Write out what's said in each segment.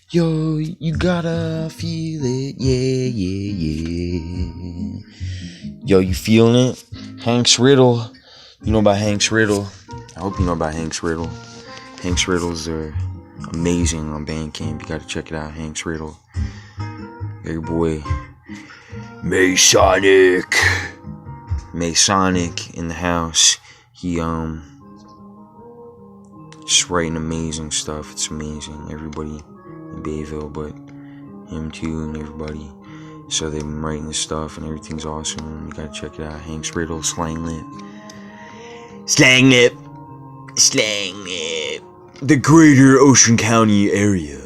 Yo, you gotta feel it, yeah, yeah, yeah. Yo, you feeling it? Hank's Riddle. You know about Hank's Riddle? I hope you know about Hank's Riddle. Hank's Riddles are amazing on Bandcamp. You gotta check it out, Hank's Riddle. Your boy Masonic in the house. He just writing amazing stuff. It's amazing. Everybody in Bayville, but him too, and everybody. So they've been writing this stuff, and everything's awesome. You gotta check it out. Hank's Riddle, Slang Lip. The Greater Ocean County area.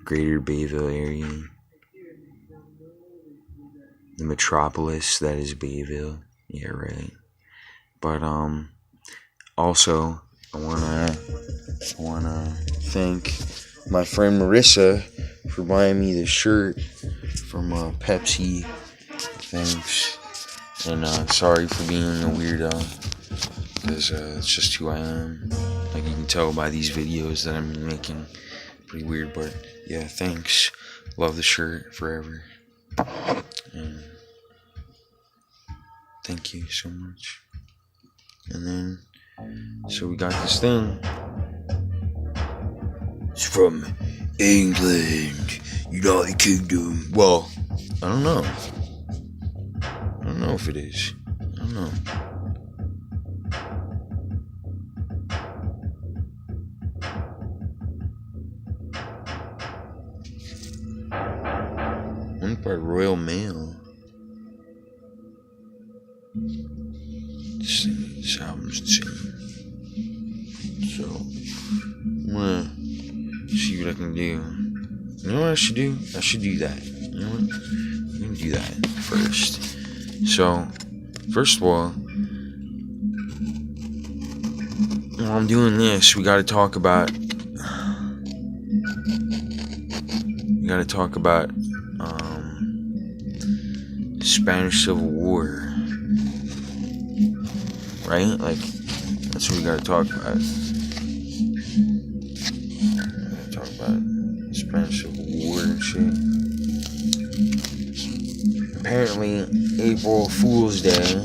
Greater Bayville area. The metropolis that is Bayville. Yeah, right. But also I wanna thank my friend Marissa for buying me this shirt from Pepsi. Thanks. And sorry for being a weirdo, because it's just who I am. Like you can tell by these videos that I'm making. Pretty weird, but yeah, thanks. Love the shirt forever. And thank you so much. And then, so we got this thing. It's from England, United Kingdom. Well, I don't know. I don't know if it is. I don't know. One by Royal Mail. This album's insane. So, I'm gonna see what I can do. You know what I should do? I should do that. You know what? I'm gonna do that first. So, first of all, while I'm doing this, we gotta talk about Spanish Civil War. Right? Like, that's what we gotta talk about. Talk about Spanish Civil War and shit. Apparently, April Fool's Day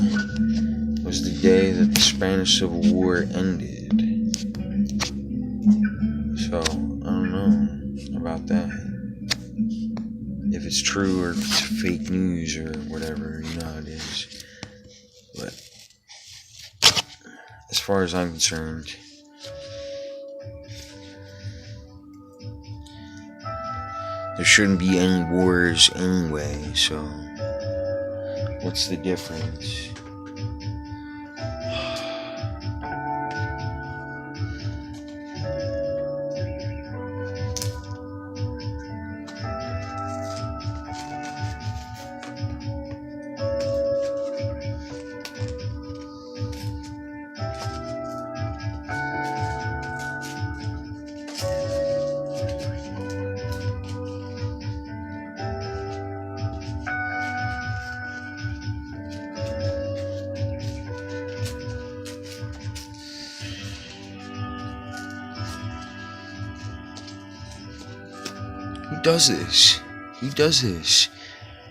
was the day that the Spanish Civil War ended. So, I don't know about that. If it's true or if it's fake news or whatever, you know how it is. But as far as I'm concerned, there shouldn't be any wars anyway, so what's the difference? Who does this?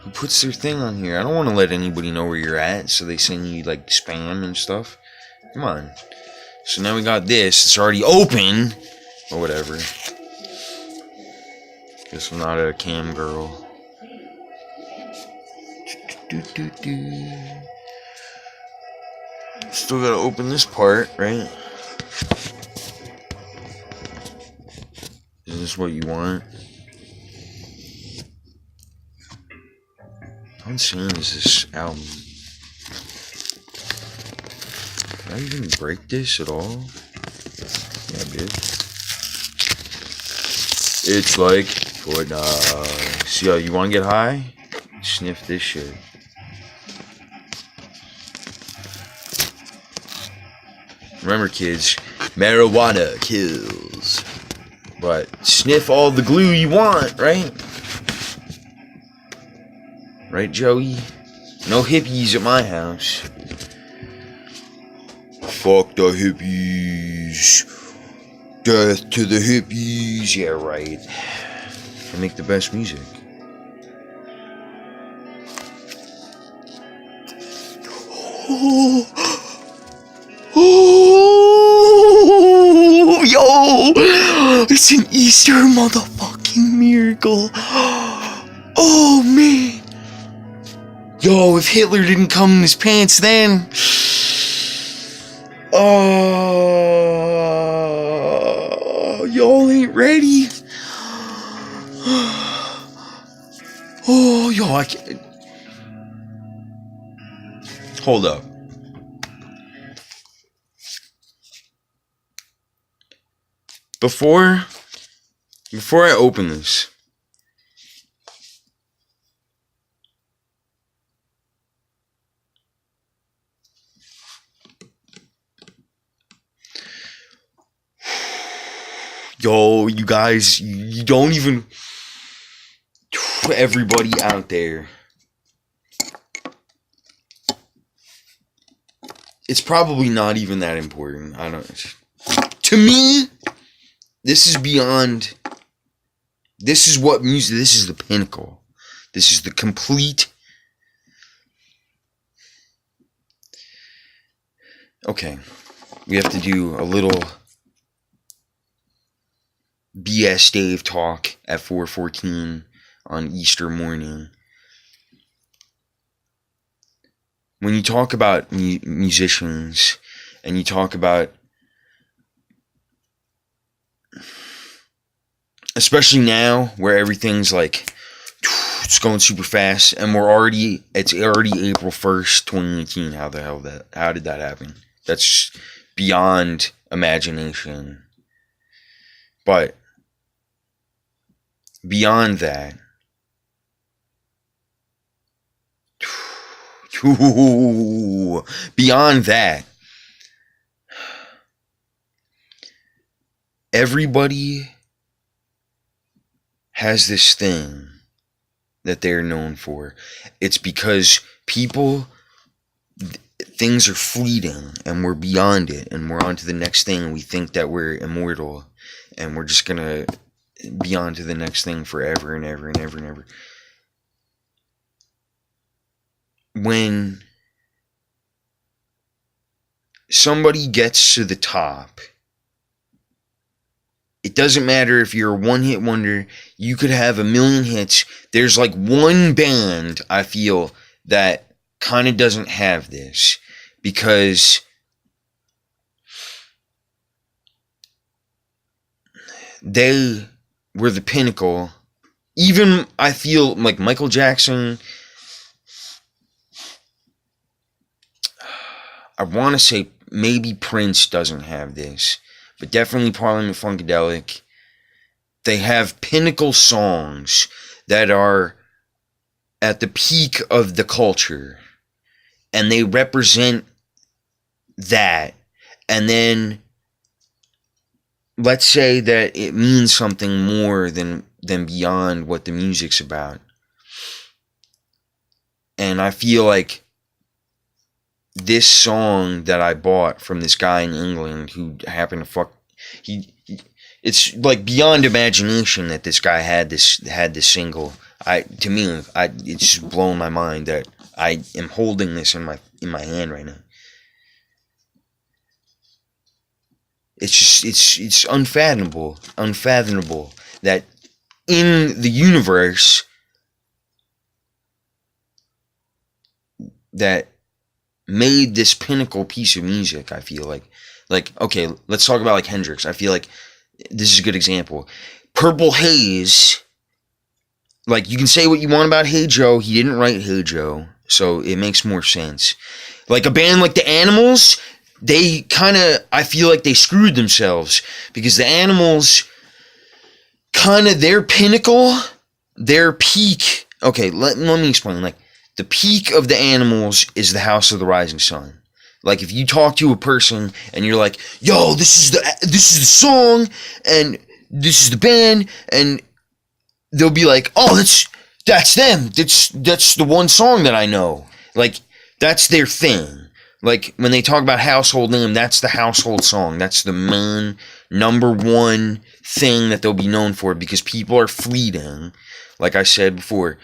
Who puts their thing on here? I don't want to let anybody know where you're at, so they send you like spam and stuff. Come on. So now we got this. It's already open, or whatever. Guess I'm not a cam girl. Still gotta open this part, right? Is this what you want? How insane is this album? Did I even break this at all? Yeah, I did. It's like Fortnite. So, yo, you wanna get high? Sniff this shit. Remember, kids, marijuana kills. But sniff all the glue you want, right? Right, Joey? No hippies at my house. Fuck the hippies. Death to the hippies. Yeah, right. They make the best music. Oh, yo, it's an Easter motherfucking miracle. Oh, man. Yo, if Hitler didn't come in his pants then. Oh, y'all ain't ready. Oh, yo, I can't. Hold up. Before I open this, yo, you guys, you don't even, everybody out there, it's probably not even that important. I don't, to me, this is beyond, this is what music, this is the pinnacle. This is the complete, okay, we have to do a little BS Dave talk at 4:14 on Easter morning. When you talk about musicians and you talk about, especially now where everything's like, it's going super fast and it's already April 1st, 2018. How did that happen? That's beyond imagination. But beyond that, everybody has this thing that they're known for. It's because things are fleeting and we're beyond it and we're on to the next thing and we think that we're immortal and we're just gonna be on to the next thing forever and ever and ever and ever. When somebody gets to the top, it doesn't matter if you're a one-hit wonder. You could have 1 million hits. There's like one band, I feel, that kind of doesn't have this. Because they were the pinnacle. Even, I feel, like Michael Jackson, I want to say maybe Prince doesn't have this, but definitely Parliament Funkadelic. They have pinnacle songs that are at the peak of the culture, and they represent that. And then let's say that it means something more than beyond what the music's about. And I feel like this song that I bought from this guy in England who happened to it's like beyond imagination that this guy had this single. It's just blown my mind that I am holding this in my hand right now. It's unfathomable that in the universe that made this pinnacle piece of music. I feel like okay, let's talk about like Hendrix. I feel like this is a good example. Purple Haze, like you can say what you want about Hey Joe, he didn't write Hey Joe, so it makes more sense. Like a band like the Animals, they kind of, I feel like they screwed themselves because the Animals kind of, their pinnacle, their peak, okay, let me explain. Like the peak of the Animals is the House of the Rising Sun. Like if you talk to a person and you're like, yo, this is the song and this is the band, and they'll be like, oh, that's them. That's the one song that I know. Like that's their thing. Like, when they talk about household name, that's the household song. That's the main number one thing that they'll be known for, because people are fleeting. Like I said before,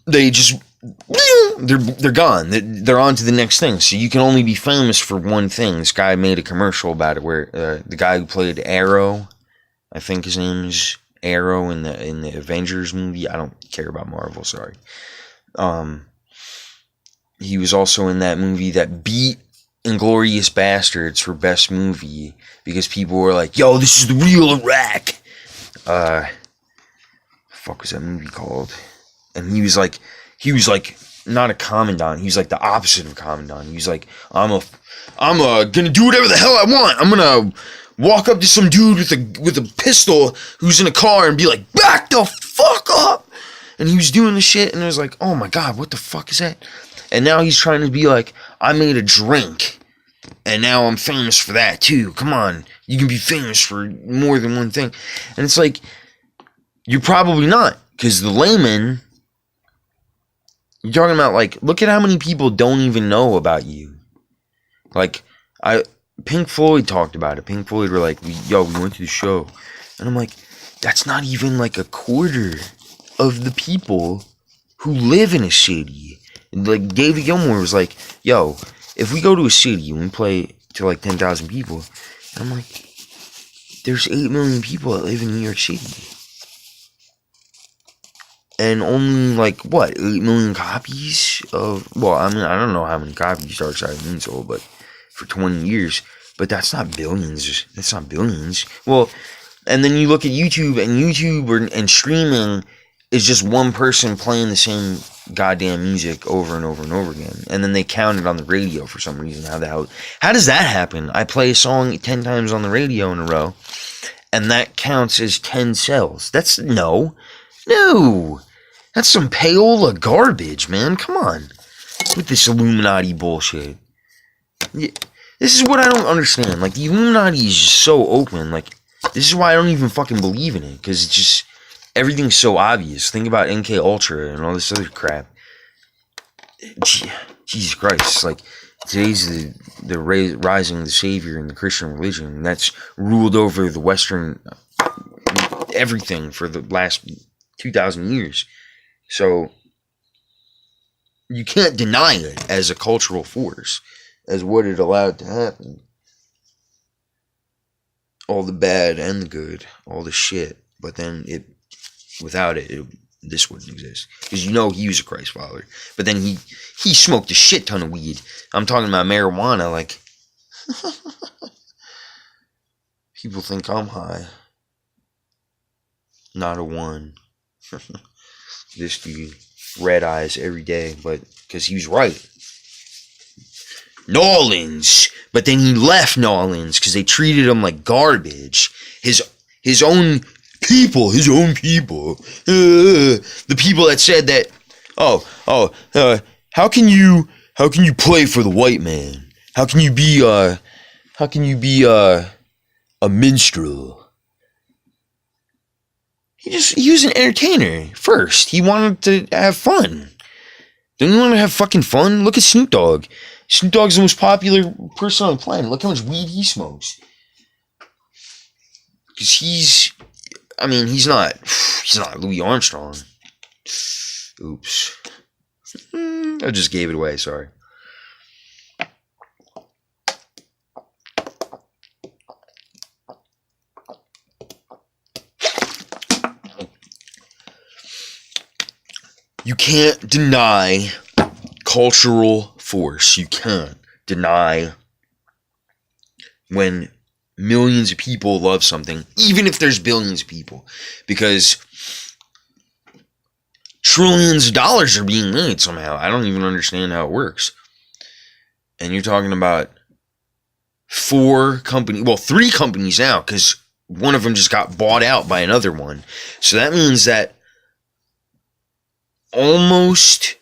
they just, they're gone. They're on to the next thing. So you can only be famous for one thing. This guy made a commercial about it where the guy who played Arrow, I think his name is Arrow in the Avengers movie. I don't care about Marvel, sorry. He was also in that movie that beat Inglourious Bastards for best movie, because people were like, "Yo, this is the real Iraq." Fuck was that movie called? And he was like not a commandant. He was like the opposite of a commandant. He was like, I'm gonna do whatever the hell I want. I'm gonna walk up to some dude with a pistol who's in a car and be like, "Back the fuck up!" And he was doing the shit, and it was like, oh my god, what the fuck is that? And now he's trying to be like, I made a drink, and now I'm famous for that too. Come on, you can be famous for more than one thing. And it's like, you're probably not, because the layman, you're talking about, like, look at how many people don't even know about you. Like, Pink Floyd talked about it. Pink Floyd were like, we went to the show. And I'm like, that's not even like a quarter of the people who live in a city. Like, David Gilmour was like, yo, if we go to a city and we play to like 10,000 people, and I'm like, there's 8 million people that live in New York City. And only like, what, 8 million copies of, well, I mean, I don't know how many copies Dark Side of the Moon sold, but for 20 years, but that's not billions. That's not billions. Well, and then you look at YouTube, and YouTube and streaming is just one person playing the same goddamn music over and over and over again. And then they count it on the radio for some reason. How does that happen? I play a song 10 times on the radio in a row, and that counts as 10 sales. No. That's some payola garbage, man. Come on. With this Illuminati bullshit. Yeah, this is what I don't understand. Like, the Illuminati is just so open. Like, this is why I don't even fucking believe in it. Because it's just, everything's so obvious. Think about MK Ultra and all this other crap. Jesus Christ. Like, today's the rising of the Savior in the Christian religion. That's ruled over the Western everything for the last 2,000 years. So, you can't deny it as a cultural force, as what it allowed to happen. All the bad and the good, all the shit. But then without it, this wouldn't exist. Because you know he was a Christ follower. But then he smoked a shit ton of weed. I'm talking about marijuana, like, people think I'm high. Not a one. This dude, red eyes every day, but because he was right. Nolans, but then he left Nolans because they treated him like garbage. His own people, the people that said that, how can you play for the white man? How can you be a minstrel? He was an entertainer first. He wanted to have fun. Don't you want to have fucking fun? Look at Snoop Dogg. Snoop Dogg's the most popular person on the planet. Look how much weed he smokes. Because he's not Louis Armstrong. Oops. I just gave it away, sorry. You can't deny cultural force. You can't deny when millions of people love something, even if there's billions of people, because trillions of dollars are being made somehow. I don't even understand how it works. And you're talking about 3 companies now, because one of them just got bought out by another one. So that means that almost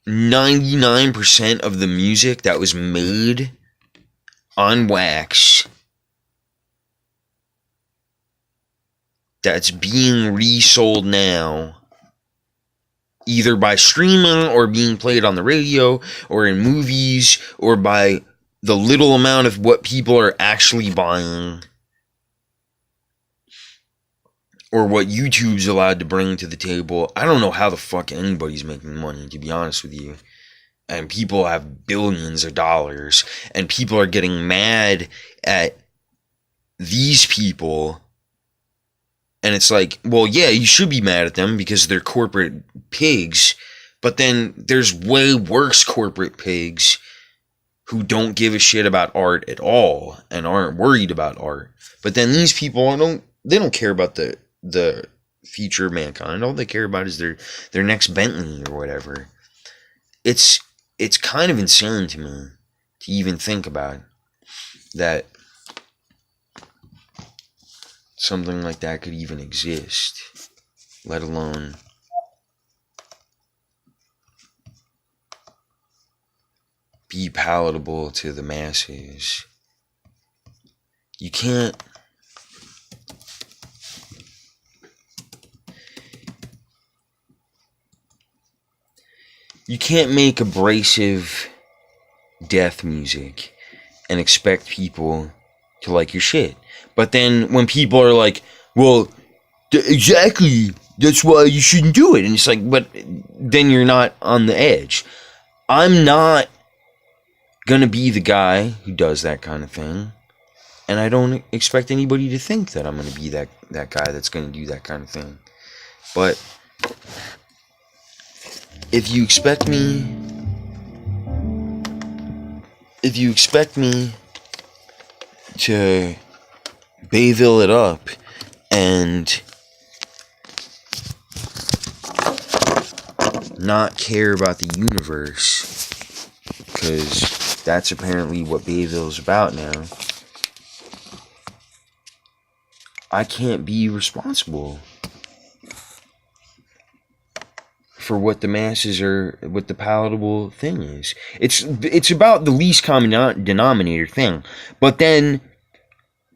99% of the music that was made on wax that's being resold now either by streaming or being played on the radio or in movies or by the little amount of what people are actually buying or what YouTube's allowed to bring to the table. I don't know how the fuck anybody's making money, to be honest with you. And people have billions of dollars, and people are getting mad at these people. And it's like, well, yeah, you should be mad at them because they're corporate pigs. But then there's way worse corporate pigs who don't give a shit about art at all and aren't worried about art. But then these people don't care about the future of mankind. All they care about is their next Bentley or whatever. It's kind of insane to me to even think about that something like that could even exist, let alone be palatable to the masses. You can't make abrasive death music and expect people to like your shit. But then when people are like, well, exactly, that's why you shouldn't do it. And it's like, but then you're not on the edge. I'm not gonna be the guy who does that kind of thing. And I don't expect anybody to think that I'm gonna be that guy that's gonna do that kind of thing. But if you expect me to Bayville it up and not care about the universe, because that's apparently what Bayville's about now, I can't be responsible for what the masses are, what the palatable thing is. It's about the least common denominator thing. But then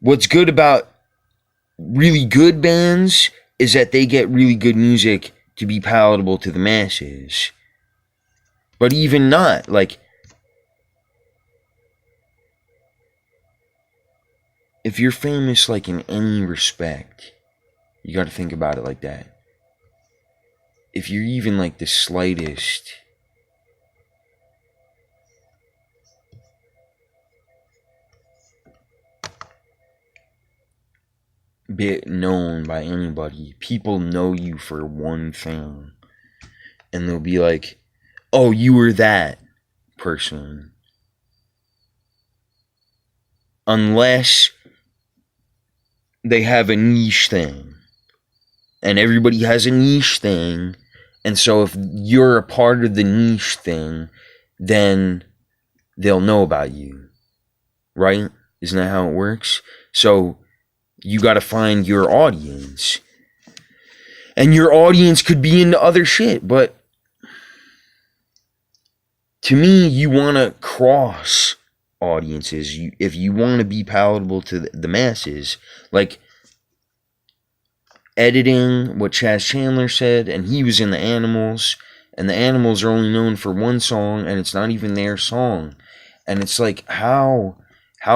what's good about really good bands is that they get really good music to be palatable to the masses. But even not, like, if you're famous, like, in any respect, you gotta think about it like that. If you're even, like, the slightest bit known by anybody, people know you for one thing, and they'll be like, oh, you were that person. Unless they have a niche thing. And everybody has a niche thing. And so if you're a part of the niche thing, then they'll know about you. Right? Isn't that how it works? So you got to find your audience. And your audience could be into other shit. But to me, you want to cross audiences. If you want to be palatable to the masses, like editing what Chas Chandler said, and he was in the Animals, and the Animals are only known for one song, and it's not even their song. And it's like, how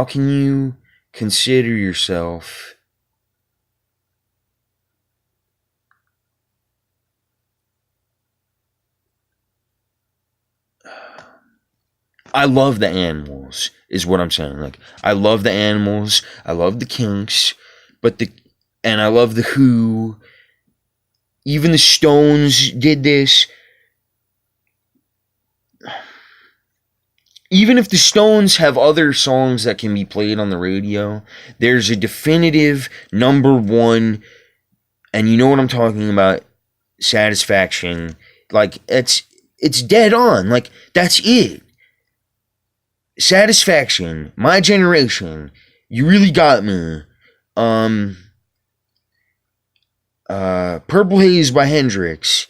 can you consider yourself I love the Animals, is what I'm saying. Like, I love the Animals, I love the Kinks, and I love the Who. Even the Stones did this. Even if the Stones have other songs that can be played on the radio, there's a definitive number one, and you know what I'm talking about, Satisfaction. Like, it's dead on. Like, that's it. Satisfaction, My Generation, You Really Got Me, Purple Haze by Hendrix,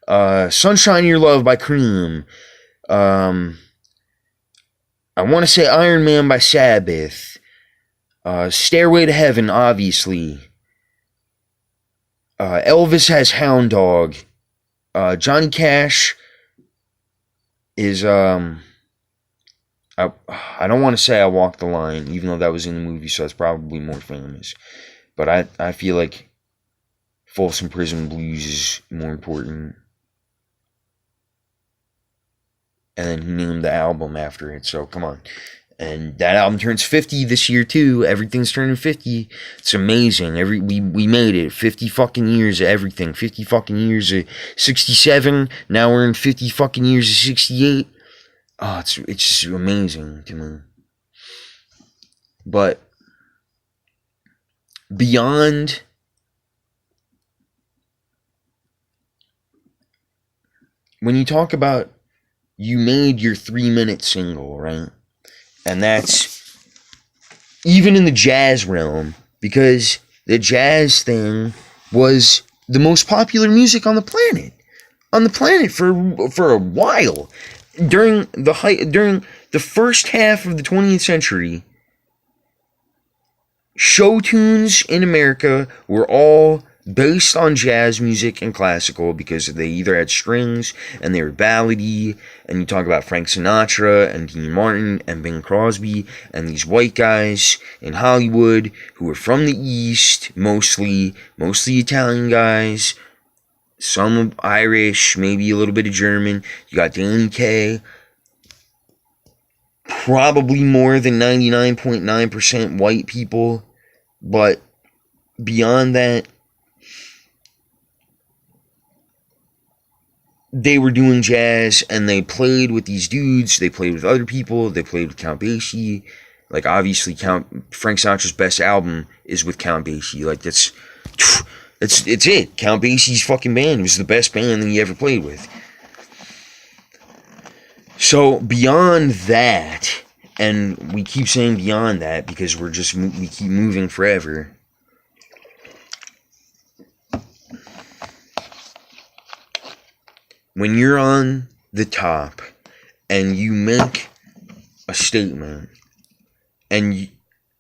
Sunshine Your Love by Cream, I want to say Iron Man by Sabbath, Stairway to Heaven, obviously, Elvis has Hound Dog, Johnny Cash is I don't want to say I Walked the Line, even though that was in the movie, so it's probably more famous. But I feel like Folsom Prison Blues is more important. And then he named the album after it, so come on. And that album turns 50 this year too. Everything's turning 50. It's amazing. We made it. 50 fucking years of everything. 50 fucking years of 67. Now we're in 50 fucking years of 68. Oh, it's just amazing to me. But beyond when you talk about you made your 3-minute single, right? And that's even in the jazz realm, because the jazz thing was the most popular music on the planet. On the planet for a while. During the first half of the 20th century, show tunes in America were all based on jazz music and classical, because they either had strings and they were ballady, and you talk about Frank Sinatra and Dean Martin and Bing Crosby and these white guys in Hollywood who were from the East, mostly Italian guys, some Irish, maybe a little bit of German. You got Danny Kaye, probably more than 99.9% white people, but beyond that, they were doing jazz, and they played with these dudes, they played with other people, they played with Count Basie. Like, obviously, Frank Sinatra's best album is with Count Basie. Like, it's it. Count Basie's fucking band was the best band that he ever played with. So, beyond that, and we keep saying beyond that because we keep moving forever. When you're on the top and you make a statement, and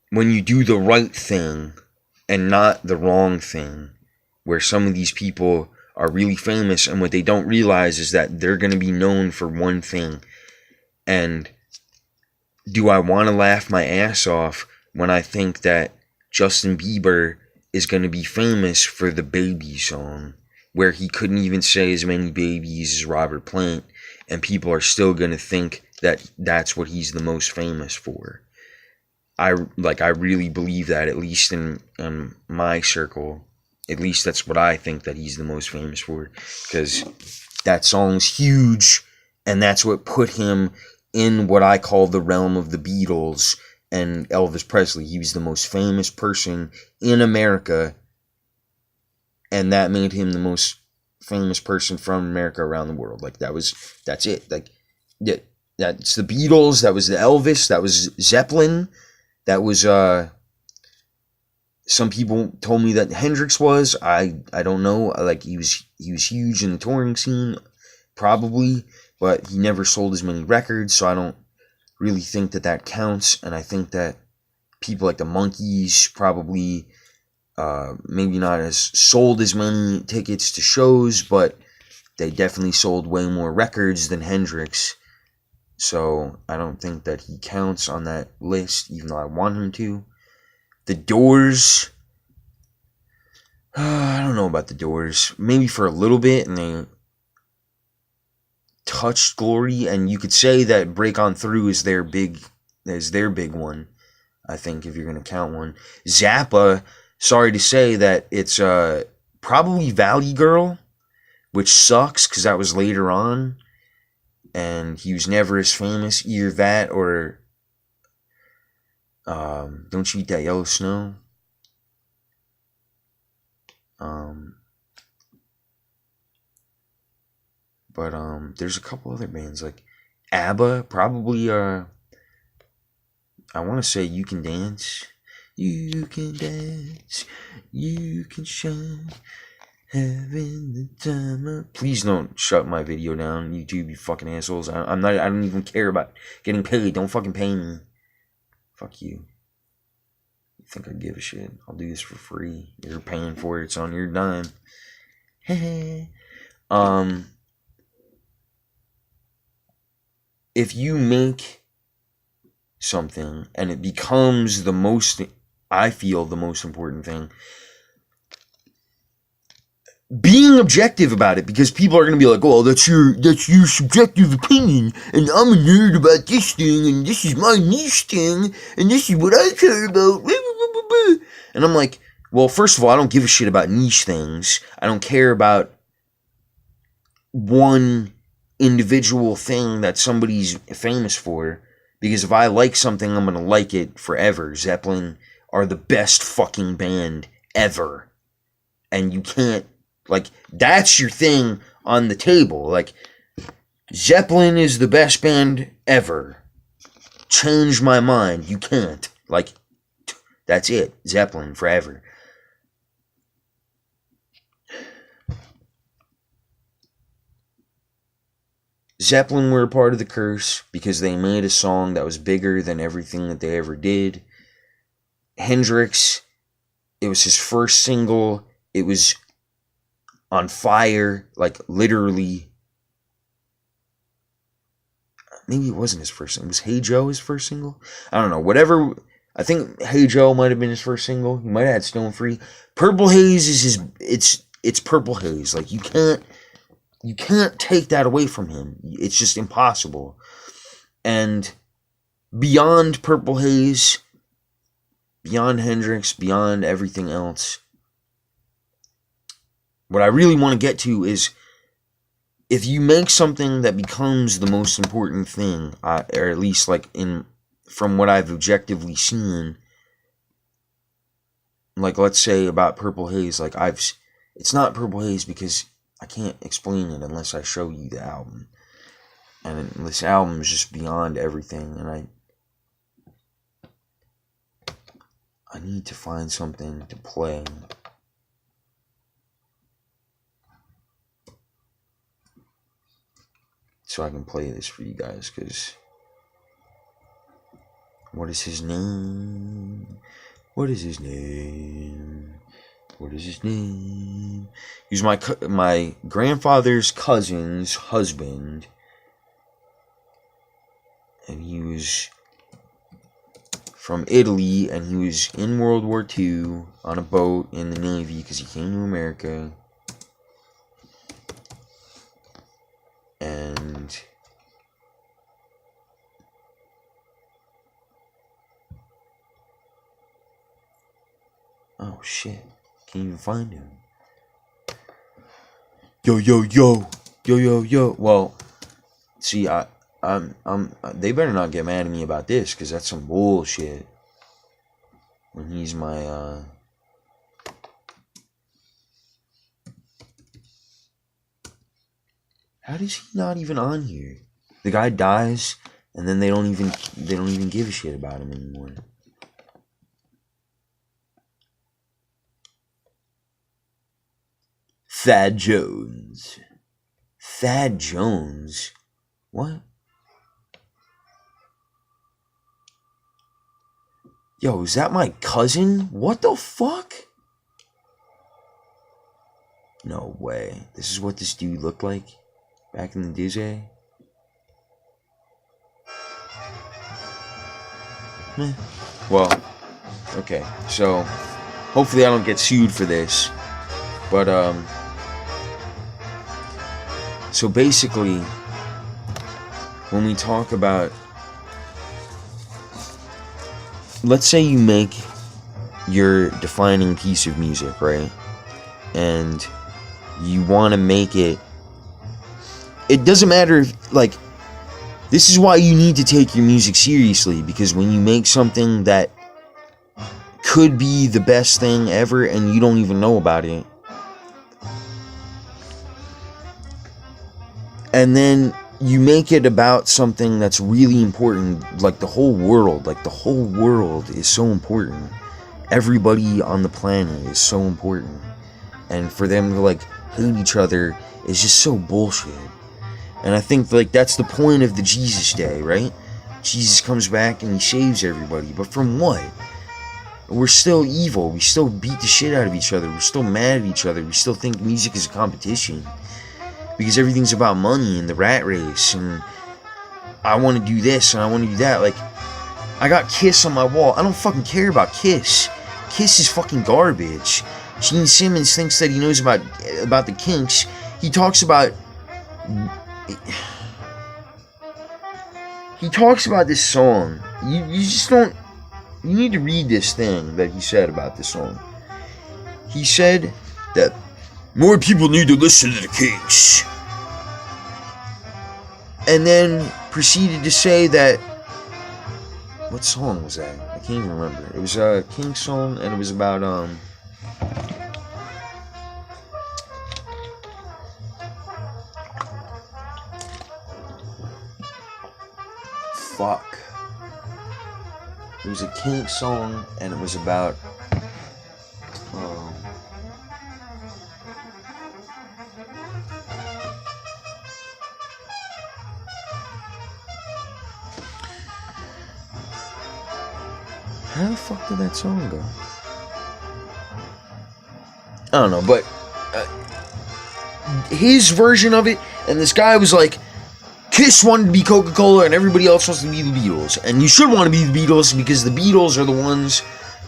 when you do the right thing and not the wrong thing, where some of these people are really famous, and what they don't realize is that they're going to be known for one thing. And do I want to laugh my ass off when I think that Justin Bieber is going to be famous for the Baby song, where he couldn't even say as many babies as Robert Plant, and people are still going to think that that's what he's the most famous for? I really believe that, at least in my circle. At least that's what I think that he's the most famous for, because that song's huge, and that's what put him in what I call the realm of the Beatles and Elvis Presley. He was the most famous person in America, and that made him the most famous person from America around the world. Like, that's it. Like, that's the Beatles, that was the Elvis, that was Zeppelin, that was, some people told me that Hendrix was. I don't know. Like, he was huge in the touring scene, probably, but he never sold as many records, so I don't really think that counts. And I think that people like the Monkees probably maybe not as sold as many tickets to shows, but they definitely sold way more records than Hendrix. So I don't think that he counts on that list, even though I want him to. The Doors, I don't know about the Doors. Maybe for a little bit, and they touched glory, and you could say that Break On Through is their big one, I think, if you're going to count one. Zappa, sorry to say that it's probably Valley Girl, which sucks because that was later on, and he was never as famous. Either that or Don't You Eat That Yellow Snow. But there's a couple other bands like ABBA, probably. I want to say You Can Dance. You can dance, you can shine, having the time of... Please don't shut my video down, YouTube, you fucking assholes. I don't even care about getting paid. Don't fucking pay me. Fuck you. You think I give a shit? I'll do this for free. You're paying for it. It's on your dime. if you make something and it becomes the most, I feel, the most important thing, being objective about it, because people are going to be like, oh, that's your subjective opinion, and I'm a nerd about this thing, and this is my niche thing, and this is what I care about, and I'm like, well, first of all, I don't give a shit about niche things. I don't care about one individual thing that somebody's famous for, because if I like something, I'm going to like it forever. Zeppelin are the best fucking band ever, and you can't, like, that's your thing on the table. Like, Zeppelin is the best band ever. Change my mind. You can't. Like, that's it. Zeppelin forever. Zeppelin were a part of the curse because they made a song that was bigger than everything that they ever did. Hendrix, it was his first single. It was on fire, like, literally. Maybe it wasn't his first single. Was Hey Joe his first single? I don't know. Whatever. I think Hey Joe might have been his first single. He might have had Stone Free. Purple Haze is his. It's Purple Haze. Like, you can't take that away from him. It's just impossible. And beyond Purple Haze, beyond Hendrix, beyond everything else, what I really want to get to is, if you make something that becomes the most important thing, or at least like from what I've objectively seen, like, let's say about Purple Haze, like, it's not Purple Haze because I can't explain it unless I show you the album. And this album is just beyond everything, and I need to find something to play. So I can play this for you guys, because what is his name? What is his name? What is his name? He's my grandfather's cousin's husband, and he was from Italy, and he was in World War II on a boat in the Navy because he came to America. And oh shit, can't even find him. Yo. Well, see, they better not get mad at me about this, because that's some bullshit. When he's my how is he not even on here? The guy dies, and then they don't even give a shit about him anymore. Thad Jones. Thad Jones? What? Yo, is that my cousin? What the fuck? No way. This is what this dude looked like back in the day? Well, okay. So, hopefully I don't get sued for this. But, so basically, when we talk about, let's say you make your defining piece of music, right? And you want to make it doesn't matter if, like, this is why you need to take your music seriously, because when you make something that could be the best thing ever and you don't even know about it, and then you make it about something that's really important, like the whole world is so important. Everybody on the planet is so important. And for them to, like, hate each other is just so bullshit. And I think, like, that's the point of the Jesus Day, right? Jesus comes back and he saves everybody. But from what? We're still evil. We still beat the shit out of each other. We're still mad at each other. We still think music is a competition. because everything's about money and the rat race, and I want to do this and I want to do that. Like, I got Kiss on my wall. I don't fucking care about Kiss. Kiss is fucking garbage. Gene Simmons thinks that he knows about the Kinks. He talks about this song. You just don't. You need to read this thing that he said about this song. He said that more people need to listen to the Kinks, and then proceeded to say that. What song was that? I can't even remember. It was a Kinks song, and it was about fuck. It was a Kinks song, and it was about how the fuck did that song go? I don't know, but his version of it, and this guy was like, Kiss wanted to be Coca-Cola and everybody else wants to be the Beatles. And you should want to be the Beatles because the Beatles are the ones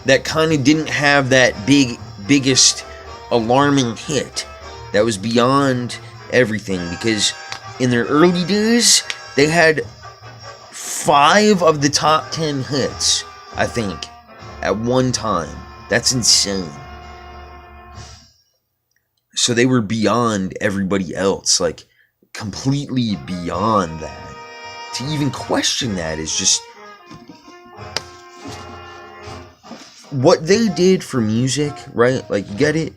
that kind of didn't have that biggest alarming hit that was beyond everything. Because in their early days, they had 5 of the top 10 hits, I think, at one time. That's insane. So they were beyond everybody else, like, completely beyond that. To even question that is just... what they did for music, right? Like, you get it?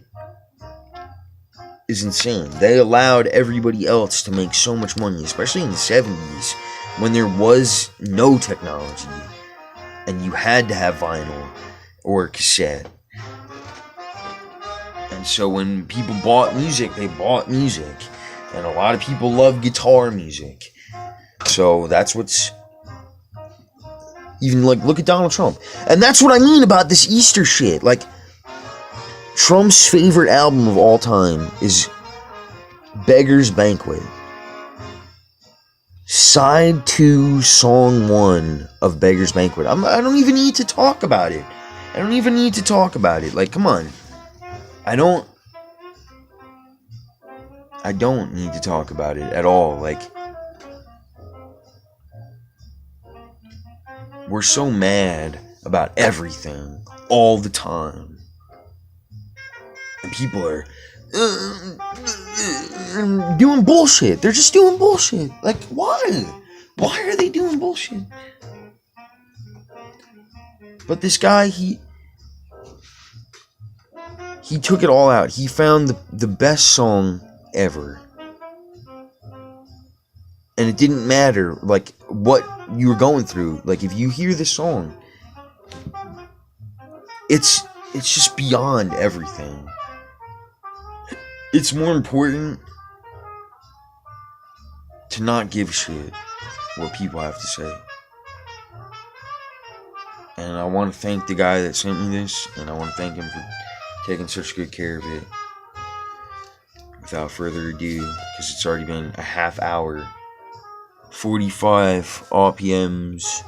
Is insane. They allowed everybody else to make so much money, especially in the 70s, when there was no technology, and you had to have vinyl or cassette. And so when people bought music, they bought music. And a lot of people love guitar music. So that's what's... even, like, look at Donald Trump. And that's what I mean about this Easter shit. Like, Trump's favorite album of all time is Beggar's Banquet. Side 2, Song 1 of Beggar's Banquet. I don't even need to talk about it. Like, come on. I don't need to talk about it at all. Like, we're so mad about everything all the time. And people are doing bullshit. They're just doing bullshit. Like, why? Why are they doing bullshit? But this guy, he took it all out. He found the best song ever. And it didn't matter, like, what you were going through. Like, if you hear this song, it's just beyond everything. It's more important to not give a shit what people have to say. And I want to thank the guy that sent me this, and I want to thank him for taking such good care of it. Without further ado, because it's already been a half hour, 45 RPMs.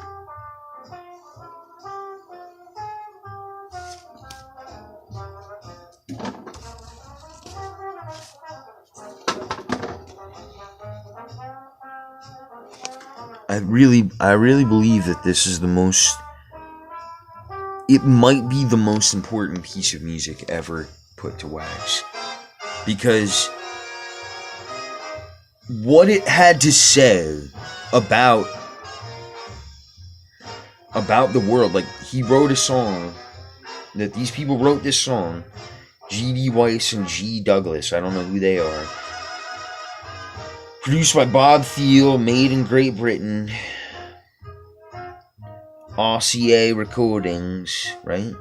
I really believe that this is it might be the most important piece of music ever put to wax. Because what it had to say about the world, like, he wrote a song, that these people wrote this song, G.D. Weiss and G. Douglas, I don't know who they are, produced by Bob Thiele, made in Great Britain, RCA Recordings, right?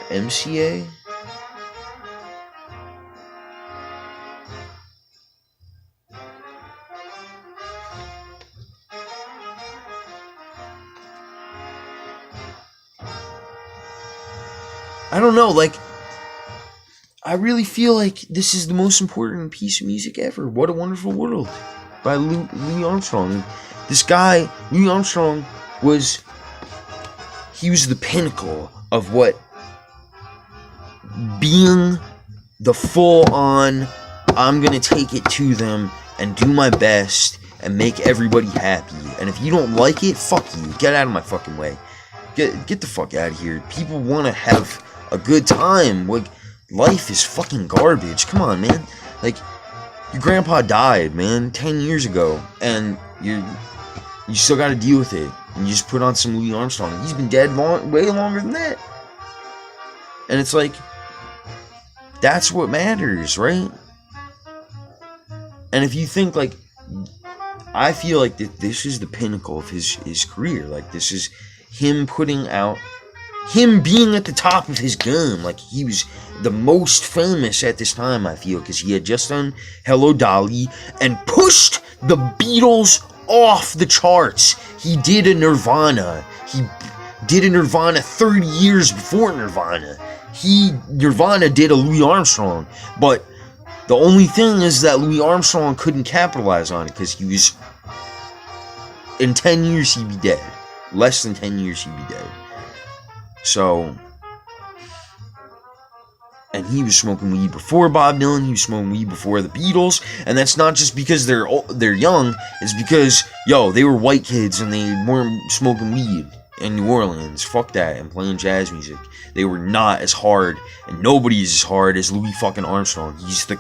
MCA? I don't know, like, I really feel like this is the most important piece of music ever. What a Wonderful World by Louis Armstrong. This guy, Louis Armstrong, was the pinnacle of what being the full-on, I'm gonna take it to them and do my best and make everybody happy. And if you don't like it, fuck you. Get out of my fucking way. Get the fuck out of here. People want to have a good time. Like, life is fucking garbage. Come on, man. Like, your grandpa died, man, 10 years ago, and you still got to deal with it. And you just put on some Louis Armstrong. He's been dead way longer than that. And it's like, that's what matters, right? And if you think, like, I feel like this is the pinnacle of his career. Like, this is him putting out, him being at the top of his game. Like, he was the most famous at this time, I feel, because he had just done Hello Dolly and pushed the Beatles off the charts. He did a Nirvana. He did a Nirvana 30 years before Nirvana. Nirvana did a Louis Armstrong, but the only thing is that Louis Armstrong couldn't capitalize on it because he was, in 10 years he'd be dead. Less than 10 years he'd be dead. So, and he was smoking weed before Bob Dylan, he was smoking weed before the Beatles, and that's not just because they're young, it's because, they were white kids and they weren't smoking weed in New Orleans. Fuck that, and playing jazz music. They were not as hard, and nobody's as hard as Louis fucking Armstrong. He's the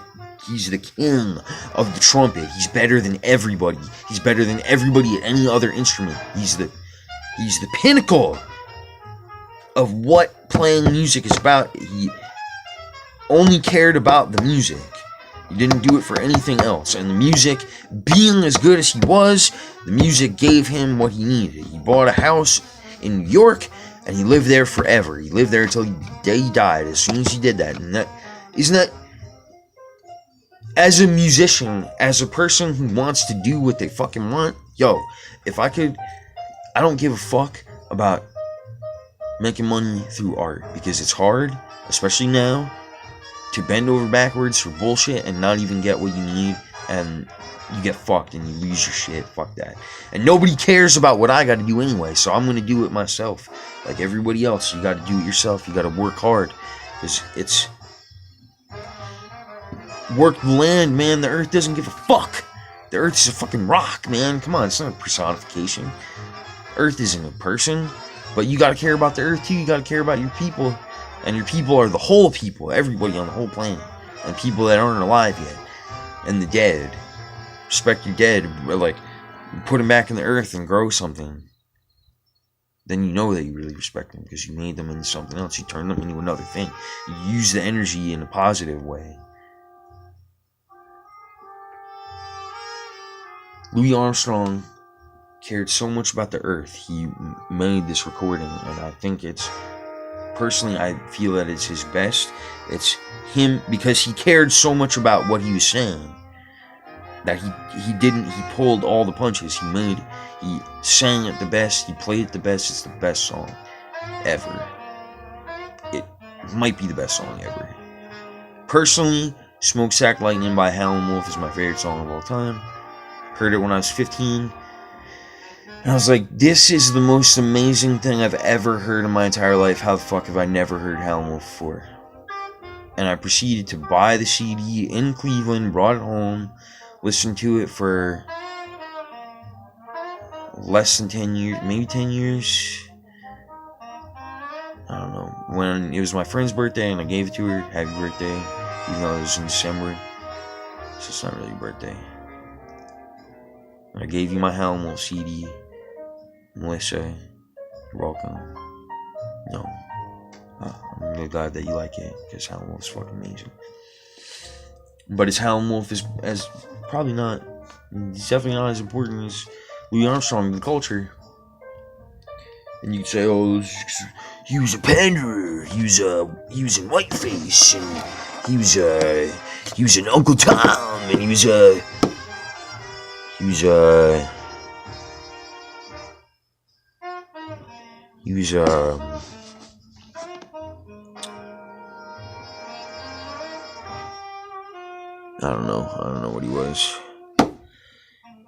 king of the trumpet. He's better than everybody. He's better than everybody at any other instrument. He's the pinnacle of what playing music is about. He only cared about the music. He didn't do it for anything else. And the music, being as good as he was, the music gave him what he needed. He bought a house in New York, and he lived there forever. He lived there until the day he died, as soon as he did that. And isn't that, as a musician, as a person who wants to do what they fucking want, if I could, I don't give a fuck about making money through art, because it's hard, especially now, to bend over backwards for bullshit and not even get what you need, and you get fucked and you lose your shit. Fuck that. And nobody cares about what I gotta do anyway, so I'm gonna do it myself. Like everybody else, you gotta do it yourself. You gotta work hard, because it's work the land, man. The earth doesn't give a fuck. The earth is a fucking rock, man. Come on, it's not a personification. Earth isn't a person, but you gotta care about the earth too. You gotta care about your people, and your people are the whole people, everybody on the whole planet, and people that aren't alive yet, and the dead. Respect your dead, like, put them back in the earth and grow something. Then you know that you really respect them, because you made them into something else. You turned them into another thing. You use the energy in a positive way. Louis Armstrong cared so much about the earth. He made this recording, and I think personally, I feel that it's his best. It's him, because he cared so much about what he was saying, that he pulled all the punches. He sang it the best, he played it the best. It's the best song ever. It might be the best song ever. Personally, Smokestack Lightning by Howlin' Wolf is my favorite song of all time. Heard it when I was 15. And I was like, this is the most amazing thing I've ever heard in my entire life. How the fuck have I never heard Howlin' Wolf before? And I proceeded to buy the CD in Cleveland, brought it home, listened to it for less than 10 years, maybe 10 years. I don't know. When it was my friend's birthday and I gave it to her, happy birthday, even though it was in December. So it's not really a birthday. I gave you my Howlin' Wolf CD. Melissa, you're welcome. No. I'm really glad that you like it, because Howlin' Wolf's fucking amazing. But his Howlin' Wolf is it's definitely not as important as Louis Armstrong in the culture. And you could say, he was a panderer, he was in whiteface, and he was an Uncle Tom, and he was I don't know what he was.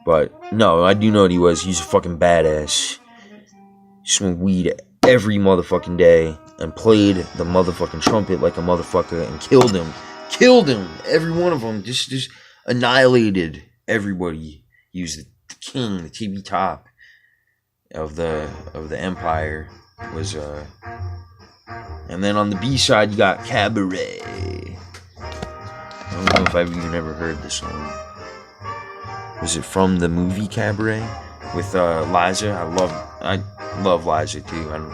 But, no, I do know what he was. He's a fucking badass. He smoked weed every motherfucking day and played the motherfucking trumpet like a motherfucker and killed him. Killed him! Every one of them. Just annihilated everybody. He was the king, the TV top of the empire. And then on the B side, you got Cabaret. I don't know if I've even ever heard this song. Was it from the movie Cabaret with Liza? I love Liza too. I don't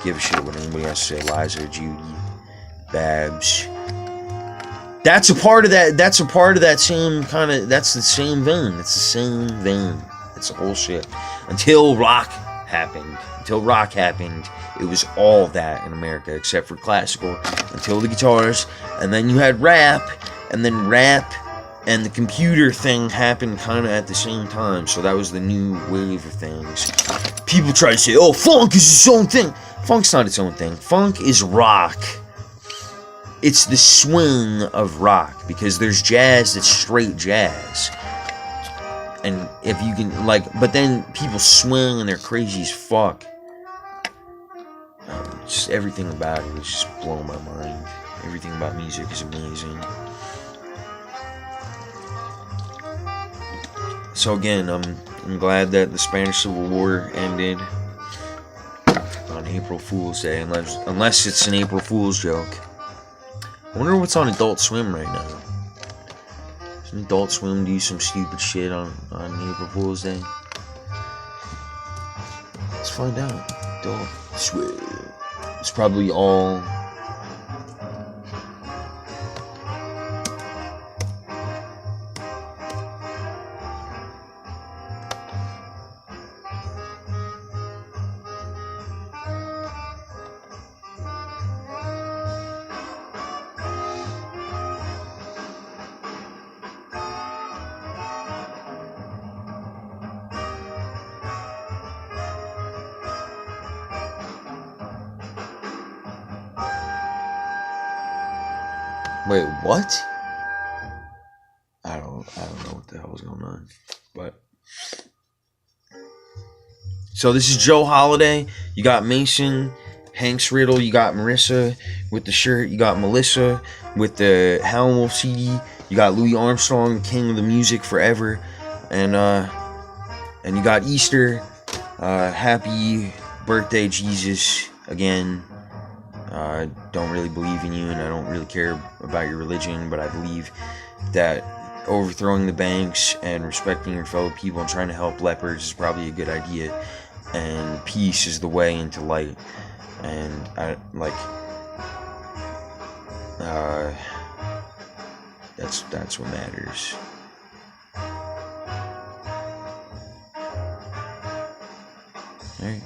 give a shit what anybody has to say. Liza, Judy, Babs. That's a part of that. That's a part of that same kind of. That's the same vein. It's the same vein. It's the whole shit. Until rock happened. It was all that in America except for classical. Until the guitars, and then you had rap, and then rap and the computer thing happened kind of at the same time. So that was the new wave of things. People try to say, "Oh, funk is its own thing." Funk's not its own thing. Funk is rock. It's the swing of rock, because there's jazz that's straight jazz. And if you can, but then people swing and they're crazy as fuck. Just everything about it is just blowing my mind. Everything about music is amazing. So again, I'm glad that the Spanish Civil War ended on April Fool's Day, unless it's an April Fool's joke. I wonder what's on Adult Swim right now. Does Adult Swim do some stupid shit on April Fool's Day? Let's find out. Adult Swim. It's probably all... Wait, what? I don't know what the hell was going on. But so this is Joe Holiday. You got Mason, Hanks Riddle. You got Marissa with the shirt. You got Melissa with the Howlin' Wolf CD. You got Louis Armstrong, king of the music forever, and you got Easter. Happy birthday, Jesus! Again. I don't really believe in you, and I don't really care about your religion, but I believe that overthrowing the banks and respecting your fellow people and trying to help lepers is probably a good idea, and peace is the way into light, and that's what matters. All right.